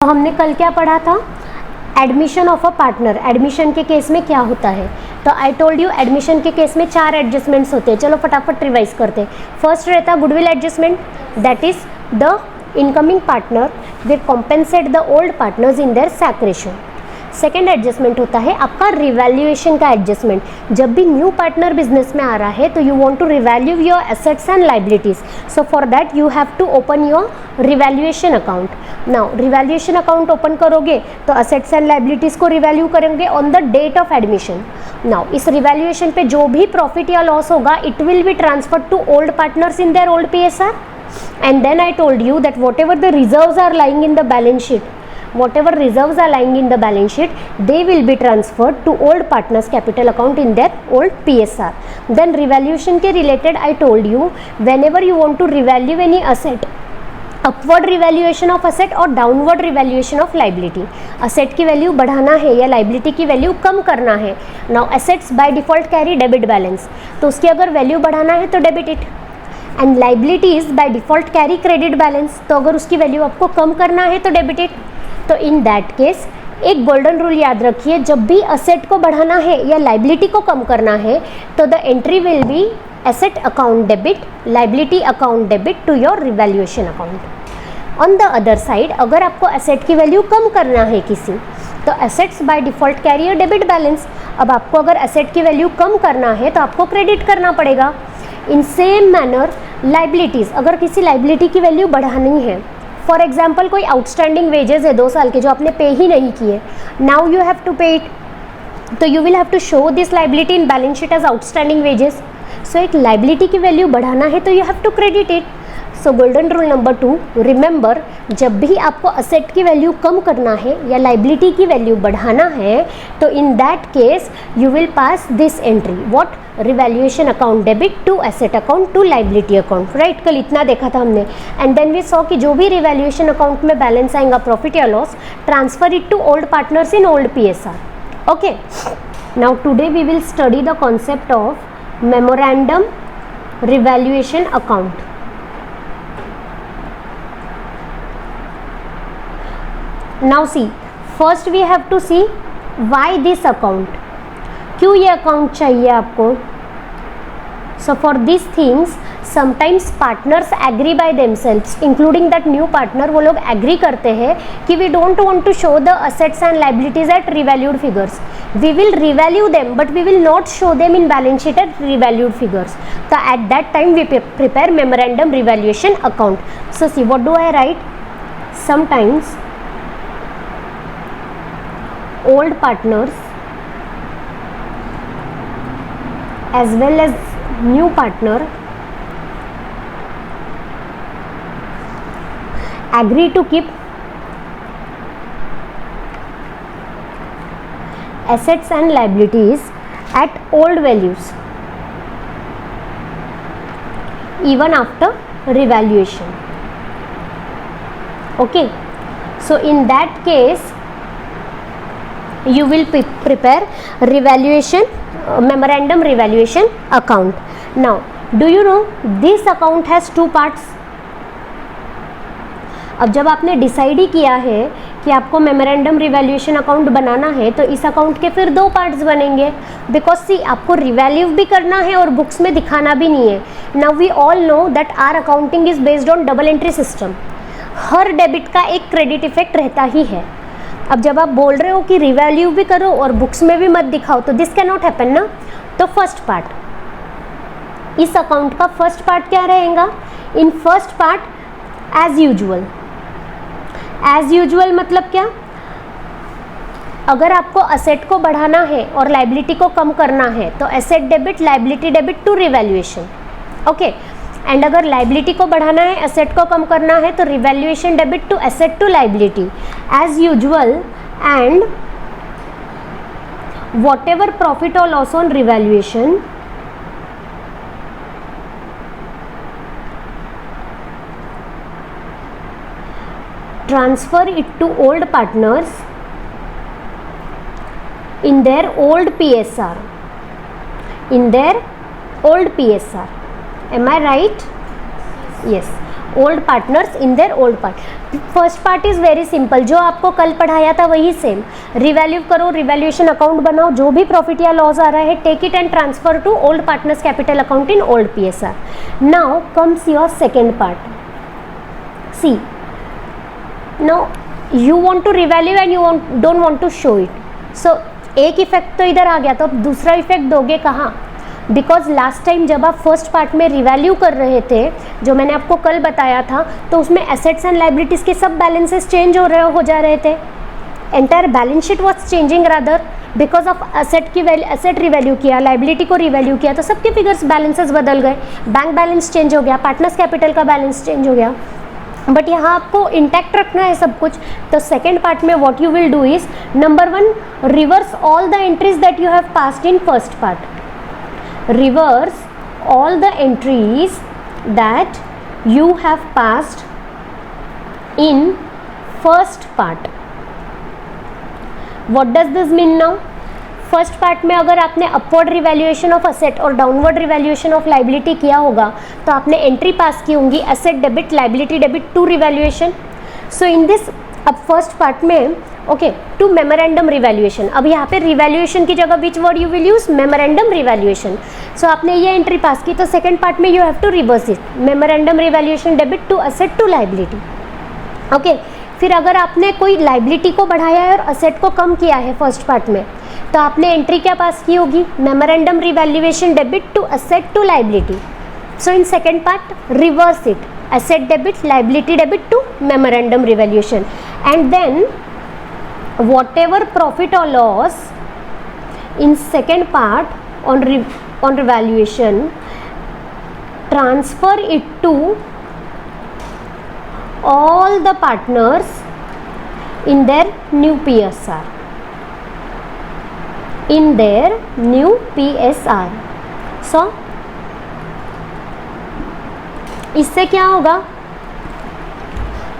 तो हमने कल क्या पढ़ा था, admission of a partner. Admission के केस में क्या होता है, तो आई टोल्ड यू एडमिशन के केस में 4 एडजस्टमेंट्स होते हैं। चलो फटाफट रिवाइज करते हैं। फर्स्ट रहता है goodwill adjustment, that is the incoming partner will compensate the old partners in their sac ratio. Second adjustment होता है आपका रिवैल्यूएशन का एडजस्टमेंट। जब भी न्यू पार्टनर बिजनेस में आ रहा है तो you want to revalue your assets and liabilities, so for that you have to open your revaluation account. Now revaluation account ओपन करोगे तो एसेट्स एंड लाइबिलिटीज को रिवैल्यू करेंगे on the date of admission. Now इस revaluation पे जो भी profit या लॉस होगा it will be transferred to old partners in their old PSR, and then I told you that whatever the reserves are lying in the balance sheet, whatever reserves are lying in the balance sheet, they will be transferred to old partners capital account in their old PSR. Then revaluation के related I told you, whenever you want to revalue any asset, upward revaluation of asset और downward revaluation of liability, asset की value बढ़ाना है या liability की value कम करना है। Now assets by default carry debit balance, तो उसकी अगर वैल्यू बढ़ाना है तो debit it, and liabilities by default carry credit balance, तो अगर उसकी वैल्यू आपको कम करना है तो डेबिट इट। तो इन दैट केस एक गोल्डन रूल याद रखिए, जब भी असेट को बढ़ाना है या लाइबिलिटी को कम करना है तो the entry will be asset account debit, liability account debit to your revaluation account. On the other side अगर आपको एसेट की वैल्यू कम करना है किसी, तो assets by default carry a debit balance. अब आपको अगर एसेट की वैल्यू कम करना है तो आपको क्रेडिट करना पड़ेगा। इन सेम मैनर लाइबिलिटीज़, अगर किसी लाइबिलिटी की वैल्यू बढ़ानी है, फॉर एग्जाम्पल कोई आउटस्टैंडिंग वेजेस है 2 साल के जो आपने पे ही नहीं किए, now you have to pay it, तो you will have to show this liability in balance sheet as outstanding wages. So एक लाइबिलिटी की वैल्यू बढ़ाना है तो you have to credit it. So golden rule number 2, remember, जब भी आपको asset की वैल्यू कम करना है या लाइबिलिटी की वैल्यू बढ़ाना है तो in that case you will pass this entry, what, revaluation account debit to asset account to liability account, right. कल इतना देखा था हमने, एंड देन वी सॉ कि जो भी रिवैल्यूएशन अकाउंट में बैलेंस आएगा प्रॉफिट या loss, transfer it to old partners in old PSR। Okay, now today we will study the concept of memorandum revaluation account. Now see, first we have to see why this account, क्यों ये account चाहिए आपको। So for these things sometimes partners agree by themselves, including that new partner, वो लोग agree करते हैं कि we don't want to show the assets and liabilities at revalued figures, we will revalue them but we will not show them in balance sheet at revalued figures. So at that time we prepare memorandum revaluation account. So see, what do I write? Sometimes old partners as well as new partner agree to keep assets and liabilities at old values even after revaluation. Okay, so in that case you will prepare revaluation memorandum revaluation account. Now do you know this account has 2 parts? अब जब आपने decide ही किया है कि आपको memorandum revaluation account बनाना है तो इस अकाउंट के फिर 2 पार्ट्स बनेंगे, बिकॉज सी आपको रिवैल्यू भी करना है और बुक्स में दिखाना भी नहीं है। Now we all know that our accounting is based on double entry system, हर डेबिट का एक क्रेडिट इफेक्ट रहता ही है। अब जब आप बोल रहे हो कि रिवैल्यू भी करो और बुक्स में भी मत दिखाओ तो दिस कैन नॉट हैपन ना। तो फर्स्ट पार्ट, इस अकाउंट का फर्स्ट पार्ट क्या रहेगा? In first part as usual, as usual मतलब क्या? अगर आपको असेट को बढ़ाना है और लाइबिलिटी को कम करना है तो asset debit, liability debit to revaluation. Okay, and अगर लाइबिलिटी को बढ़ाना है, एसेट को कम करना है तो revaluation debit to asset to liability as usual, and whatever profit और loss on revaluation transfer it to old partners in their old PSR, in their old PSR. Am I right? Yes. Old partners in their old part. First part is very simple, जो आपको कल पढ़ाया था वही same, revalue करो, revaluation account बनाओ, जो भी प्रॉफिट या लॉस आ रहा है take it and transfer to old partners capital account in old PSR। Now comes your second part. See now you want to revalue and you don't want to show it. So एक effect तो इधर आ गया, तो अब दूसरा effect दोगे कहाँ? Because last time जब आप फर्स्ट पार्ट में रिवैल्यू कर रहे थे, जो मैंने आपको कल बताया था, तो उसमें एसेट्स एंड लाइबिलिटीज़ के सब बैलेंसेस चेंज हो जा रहे थे। Entire balance sheet was changing rather because of asset revalue किया, लाइबिलिटी को रिवैल्यू किया, तो सबके फिगर्स बैलेंसेस बदल गए, बैंक बैलेंस चेंज हो गया, पार्टनर्स कैपिटल का बैलेंस चेंज हो गया। बट यहाँ आपको इंटैक्ट रखना है सब कुछ। तो सेकेंड पार्ट में what you will do is, number 1, reverse all the entries that you have passed in first part. Reverse all the entries that you have passed in first part. What does this mean now? First part में अगर आपने upward revaluation of asset और downward revaluation of liability किया होगा तो आपने entry pass की होंगी asset debit, liability debit to revaluation. So in this अब फर्स्ट पार्ट में ओके टू मेमोरेंडम रिवैल्यूएशन। अब यहाँ पे रिवैल्यूएशन की जगह which word you will use, memorandum revaluation. So आपने ये एंट्री पास की तो सेकंड पार्ट में you have to reverse it, memorandum revaluation debit to asset to liability. Okay, फिर अगर आपने कोई लाइबिलिटी को बढ़ाया है और असेट को कम किया है फर्स्ट पार्ट में, तो आपने एंट्री क्या पास की होगी, memorandum revaluation debit to asset to liability. So in second part reverse it, asset debit, liability debit to memorandum revaluation, and then whatever profit or loss in second part on revaluation, transfer it to all the partners in their new PSR, in their new PSR. So इससे क्या होगा,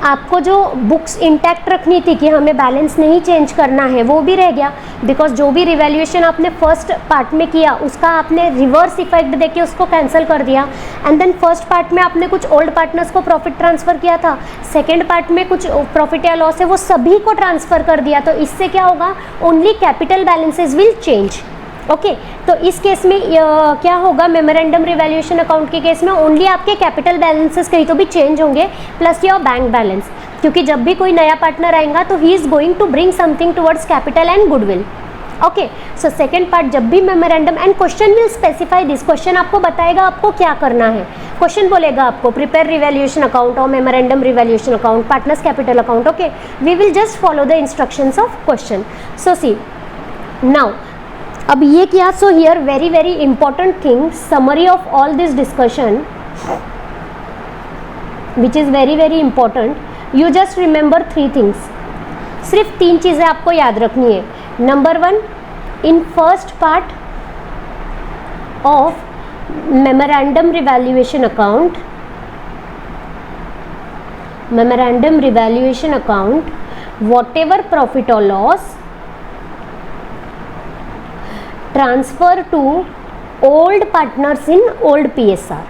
आपको जो books intact रखनी थी कि हमें balance नहीं चेंज करना है वो भी रह गया, बिकॉज जो भी रिवैल्यूएशन आपने फर्स्ट पार्ट में किया उसका आपने रिवर्स इफेक्ट देके उसको कैंसिल कर दिया। एंड देन फर्स्ट पार्ट में आपने कुछ ओल्ड पार्टनर्स को प्रॉफिट ट्रांसफ़र किया था, सेकेंड पार्ट में कुछ प्रॉफिट या लॉस है वो सभी को ट्रांसफ़र कर दिया। तो इससे क्या होगा, only capital balances will change. Okay, तो इस केस में क्या होगा, मेमोरेंडम रिवैल्यूएशन अकाउंट के केस में ओनली आपके कैपिटल बैलेंसेस कहीं तो भी चेंज होंगे प्लस योर बैंक बैलेंस, क्योंकि जब भी कोई नया पार्टनर आएगा तो ही is going to bring something towards capital and goodwill. Okay, so second part जब भी memorandum, and question will specify this, question आपको बताएगा आपको क्या करना है। क्वेश्चन बोलेगा आपको प्रिपेयर रिवैल्यूएशन अकाउंट और memorandum revaluation account, partners capital account. Okay, we will just follow the instructions of question. So see now, अब ये किया, so here very very important thing, summary of all this discussion which is very very important, you just remember 3 things. सिर्फ 3 चीज़ें आपको याद रखनी है। Number 1, in first part of memorandum revaluation account, whatever profit or loss transfer to old partners in old PSR.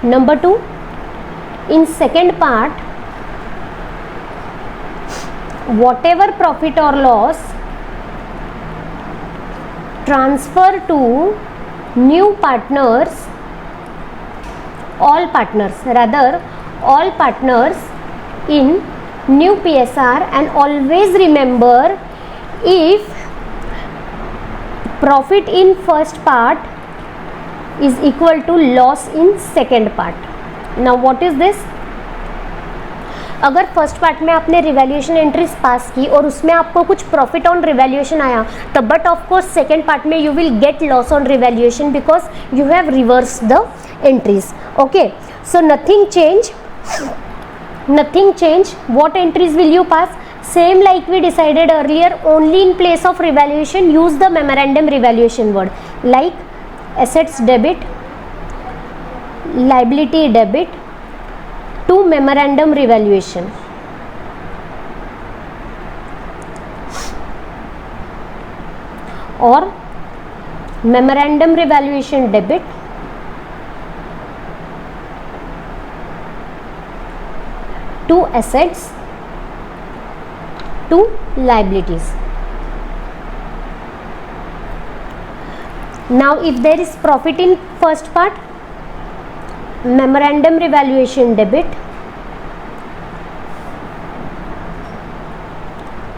Number 2, in second part, whatever profit or loss transfer to new partners, all partners in new PSR, and always remember, if profit in first part is equal to loss in second part. Now what is this? अगर first part में आपने revaluation entries pass की और उसमें आपको कुछ profit on revaluation आया, तो but of course second part में you will get loss on revaluation because you have reverse the entries. Okay, so nothing change. What entries will you pass? Same like we decided earlier, only in place of revaluation use the memorandum revaluation word, like assets debit, liability debit to memorandum revaluation. Or memorandum revaluation debit 2 assets, 2 liabilities. Now if there is profit in first part, memorandum revaluation debit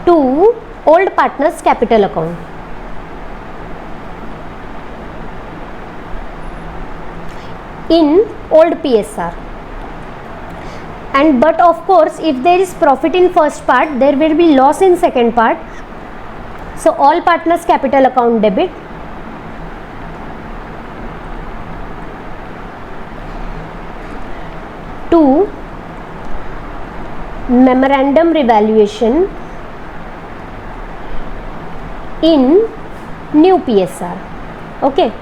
to old partners capital account. In old PSR. And but of course if there is profit in first part, there will be loss in second part. So all partners capital account debit to memorandum revaluation in new PSR. Okay,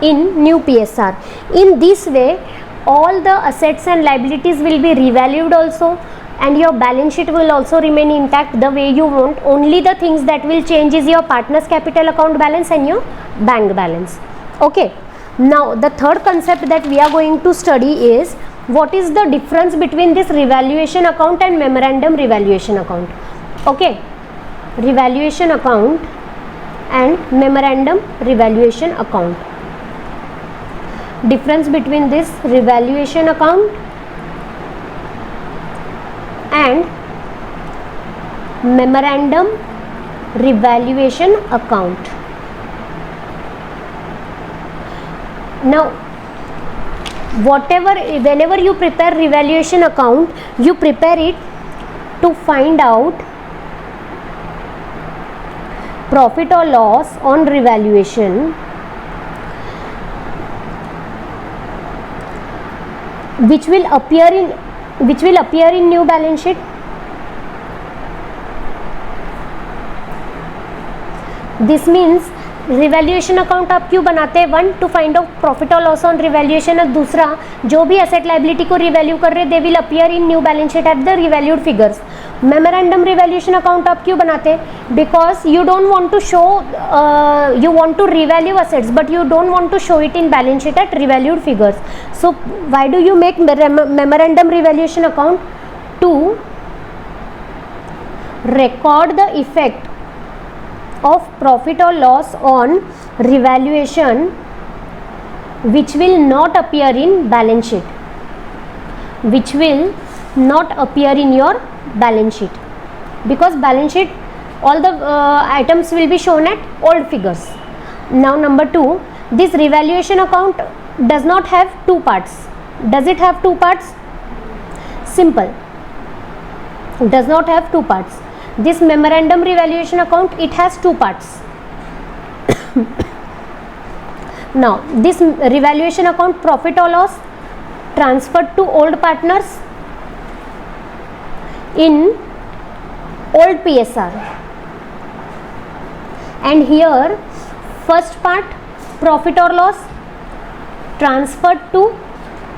in new PSR. In this way all the assets and liabilities will be revalued also, and your balance sheet will also remain intact the way you want. Only the things that will change is your partners capital account balance and your bank balance. Okay, now the third concept that we are going to study is what is the difference between this revaluation account and memorandum revaluation account. Okay, revaluation account and memorandum revaluation account. Difference between this revaluation account and memorandum revaluation account. Now whenever you prepare revaluation account, you prepare it to find out profit or loss on revaluation which will appear in new balance sheet. This means revaluation account आप क्यों बनाते हैं? One, to find out profit और loss on revaluation, और दूसरा जो भी asset liability को रिवैल्यू कर रहे they will appear in new balance sheet at the revalued figures. Memorandum revaluation account आप क्यों बनाते हैं? Because you don't want to show, you want to revalue assets but you don't want to show it in balance sheet at revalued figures. So why do you make memorandum revaluation account? To record the effect of profit or loss on revaluation which will not appear in balance sheet, which will not appear in your balance sheet, because balance sheet all the items will be shown at old figures. Now number 2, this revaluation account does not have two parts. Does it have two parts? Simple, does not have two parts. This memorandum revaluation account, it has two parts. Now this revaluation account, profit or loss transferred to old partners in old PSR, and here first part profit or loss transferred to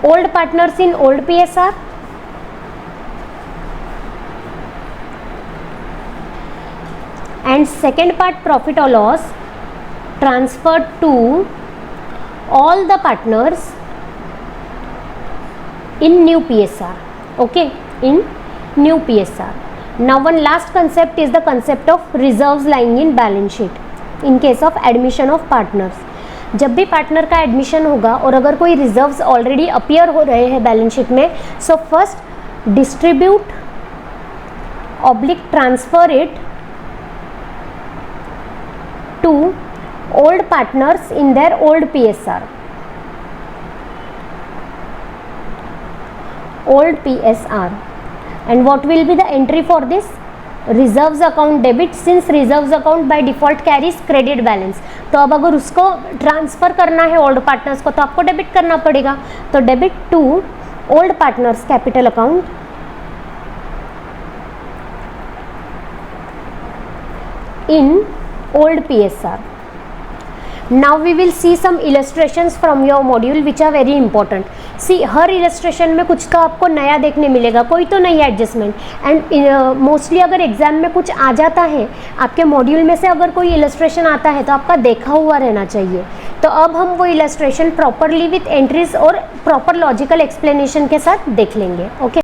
old partners in old PSR, and second part profit or loss transferred to all the partners in new PSR. Okay, in new PSR. Now one last concept is the concept of reserves lying in balance sheet in case of admission of partners. जब भी partner का admission होगा और अगर कोई reserves already appear हो रहे हैं बैलेंस शीट में, so first distribute oblique transfer it to old partners in their old PSR. Old PSR. And what will be the entry for this? Reserves account debit, since reserves account by default carries credit balance. तो अब अगर उसको transfer करना है old partners को तो आपको debit करना पड़ेगा. तो debit to old partners capital account in old PSR. Now we will see some illustrations from your module which are very important. See, her illustration में कुछ तो आपको नया देखने मिलेगा, कोई तो नई एडजस्टमेंट. एंड मोस्टली अगर एग्जाम में कुछ आ जाता है आपके मॉड्यूल में से, अगर कोई इलस्ट्रेशन आता है तो आपका देखा हुआ रहना चाहिए. तो अब हम वो इलस्ट्रेशन प्रॉपरली विथ एंट्रीज और प्रॉपर लॉजिकल एक्सप्लेनेशन के साथ देख लेंगे. ओके.